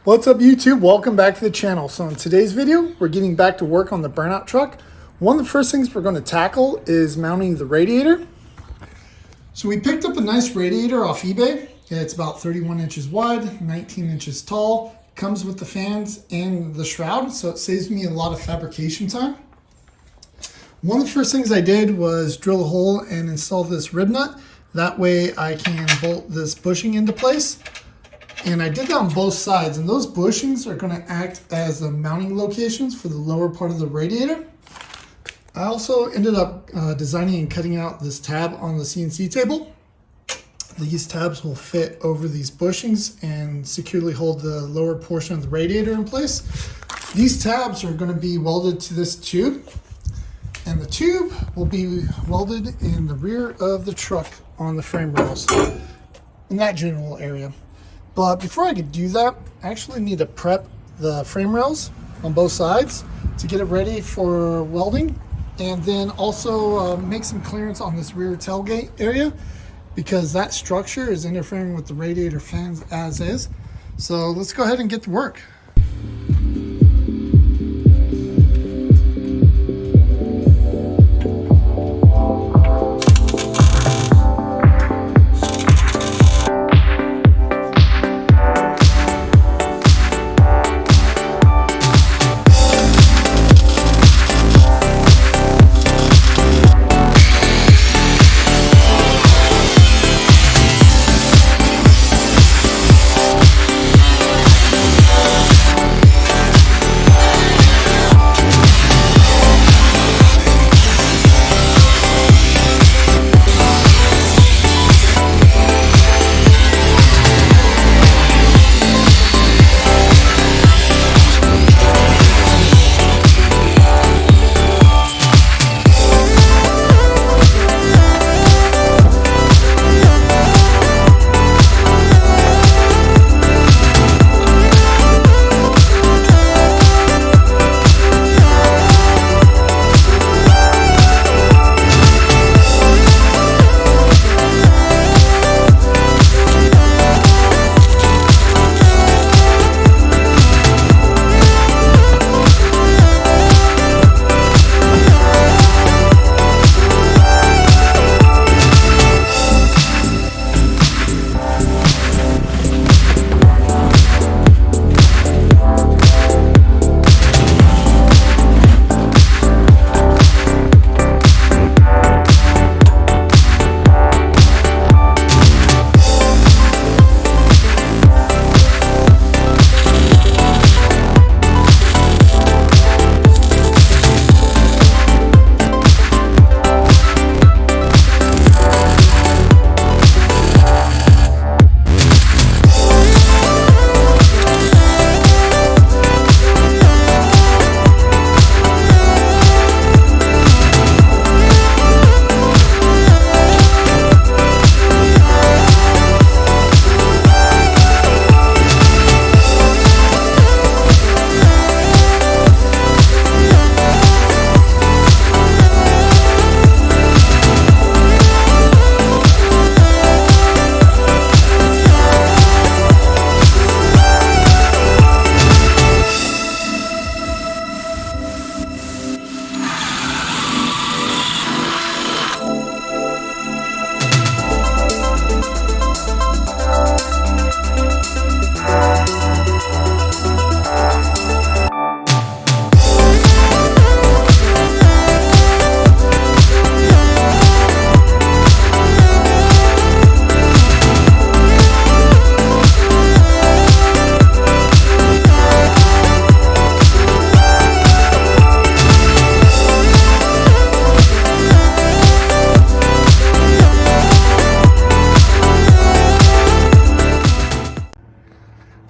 What's up YouTube? Welcome back to the channel. So in today's video, we're getting back to work on the Burnout truck. One of the first things we're going to tackle is mounting the radiator. So we picked up a nice radiator off eBay. It's about 31 inches wide, 19 inches tall. Comes with the fans and the shroud, so it saves me a lot of fabrication time. One of the first things I did was drill a hole and install this rib nut. That way I can bolt this bushing into place. And I did that on both sides, and those bushings are going to act as the mounting locations for the lower part of the radiator. I also ended up designing and cutting out this tab on the CNC table. These tabs will fit over these bushings and securely hold the lower portion of the radiator in place. These tabs are going to be welded to this tube, and the tube will be welded in the rear of the truck on the frame rails, in that general area. But before I could do that, I actually need to prep the frame rails on both sides to get it ready for welding, and then also make some clearance on this rear tailgate area because that structure is interfering with the radiator fans as is. So let's go ahead and get to work.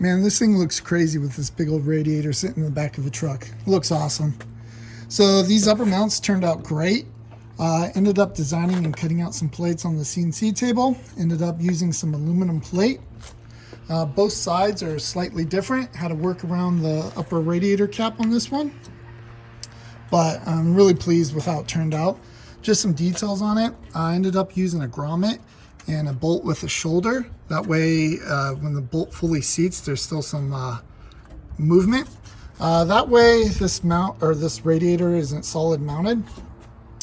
Man, this thing looks crazy with this big old radiator sitting in the back of the truck. It looks awesome. So these upper mounts turned out great. Ended up designing and cutting out some plates on the CNC table. Ended up using some aluminum plate. Both sides are slightly different. Had to work around the upper radiator cap on this one. But I'm really pleased with how it turned out. Just some details on it. I ended up using a grommet and a bolt with a shoulder. That way, when the bolt fully seats, there's still some movement. That way this mount or this radiator isn't solid mounted.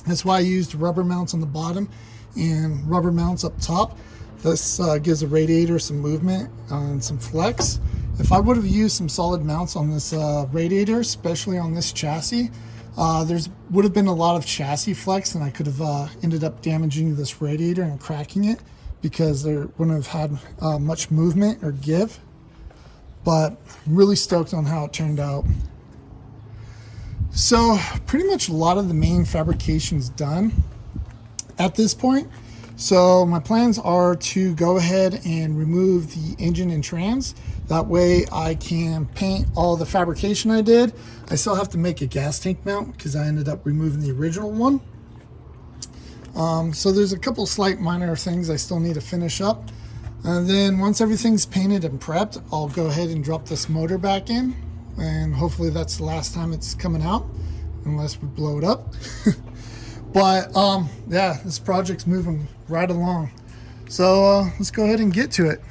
That's why I used rubber mounts on the bottom and rubber mounts up top. This gives the radiator some movement and some flex. If I would have used some solid mounts on this radiator, especially on this chassis, would have been a lot of chassis flex, and I could have ended up damaging this radiator and cracking it because there wouldn't have had much movement or give. But I'm really stoked on how it turned out. So pretty much a lot of the main fabrication's done at this point. So my plans are to go ahead and remove the engine and trans. That way I can paint all the fabrication I did. I still have to make a gas tank mount because I ended up removing the original one. So there's a couple slight minor things I still need to finish up. And then once everything's painted and prepped, I'll go ahead and drop this motor back in. And hopefully that's the last time it's coming out, unless we blow it up. But yeah, this project's moving right along. So let's go ahead and get to it.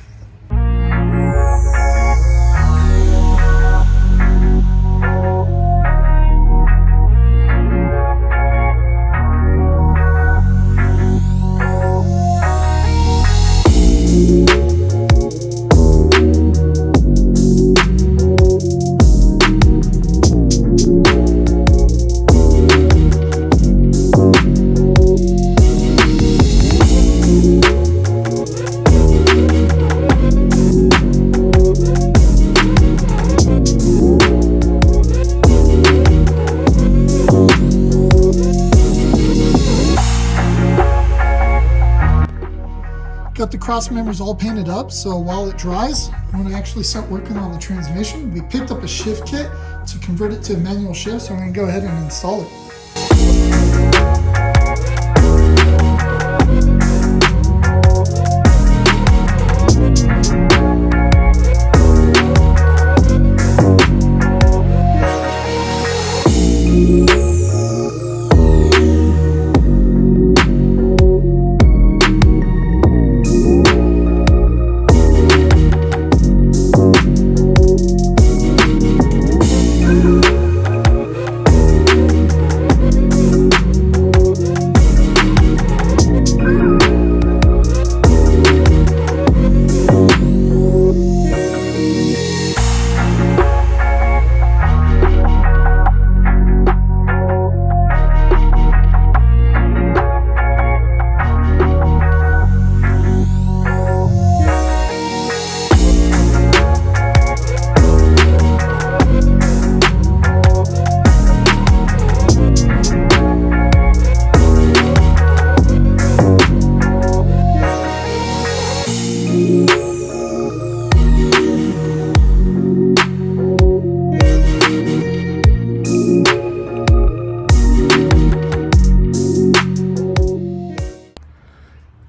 Got the cross members all painted up, so while it dries, I'm going to actually start working on the transmission. We picked up a shift kit to convert it to a manual shift, so I'm going to go ahead and install it.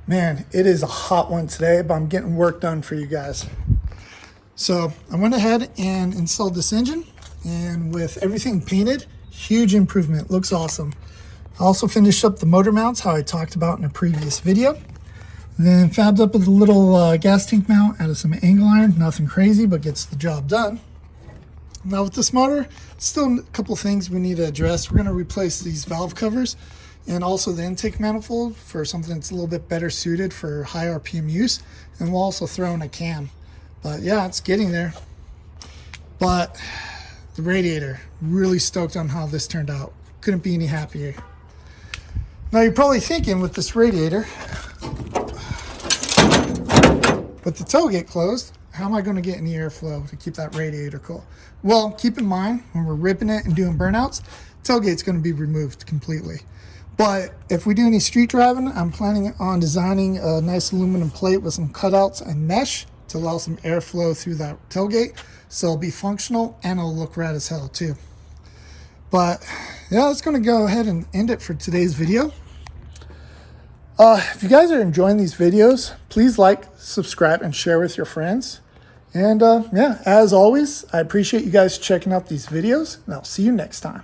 Man, it is a hot one today, but I'm getting work done for you guys. So I went ahead and installed this engine, and with everything painted, huge improvement, looks awesome. I also finished up the motor mounts, how I talked about in a previous video. Then fabbed up with a little gas tank mount out of some angle iron, nothing crazy, but gets the job done. Now with this motor, still a couple things we need to address. We're gonna replace these valve covers and also the intake manifold for something that's a little bit better suited for high RPM use. And we'll also throw in a cam. But yeah, it's getting there. But the radiator, really stoked on how this turned out. Couldn't be any happier. Now you're probably thinking with this radiator, with the tailgate closed, how am I going to get any airflow to keep that radiator cool? Well, keep in mind, when we're ripping it and doing burnouts, tailgate's going to be removed completely. But if we do any street driving, I'm planning on designing a nice aluminum plate with some cutouts and mesh to allow some airflow through that tailgate. So it'll be functional and it'll look rad as hell too. But yeah, that's going to go ahead and end it for today's video. If you guys are enjoying these videos, please like, subscribe, and share with your friends. And yeah, as always, I appreciate you guys checking out these videos, and I'll see you next time.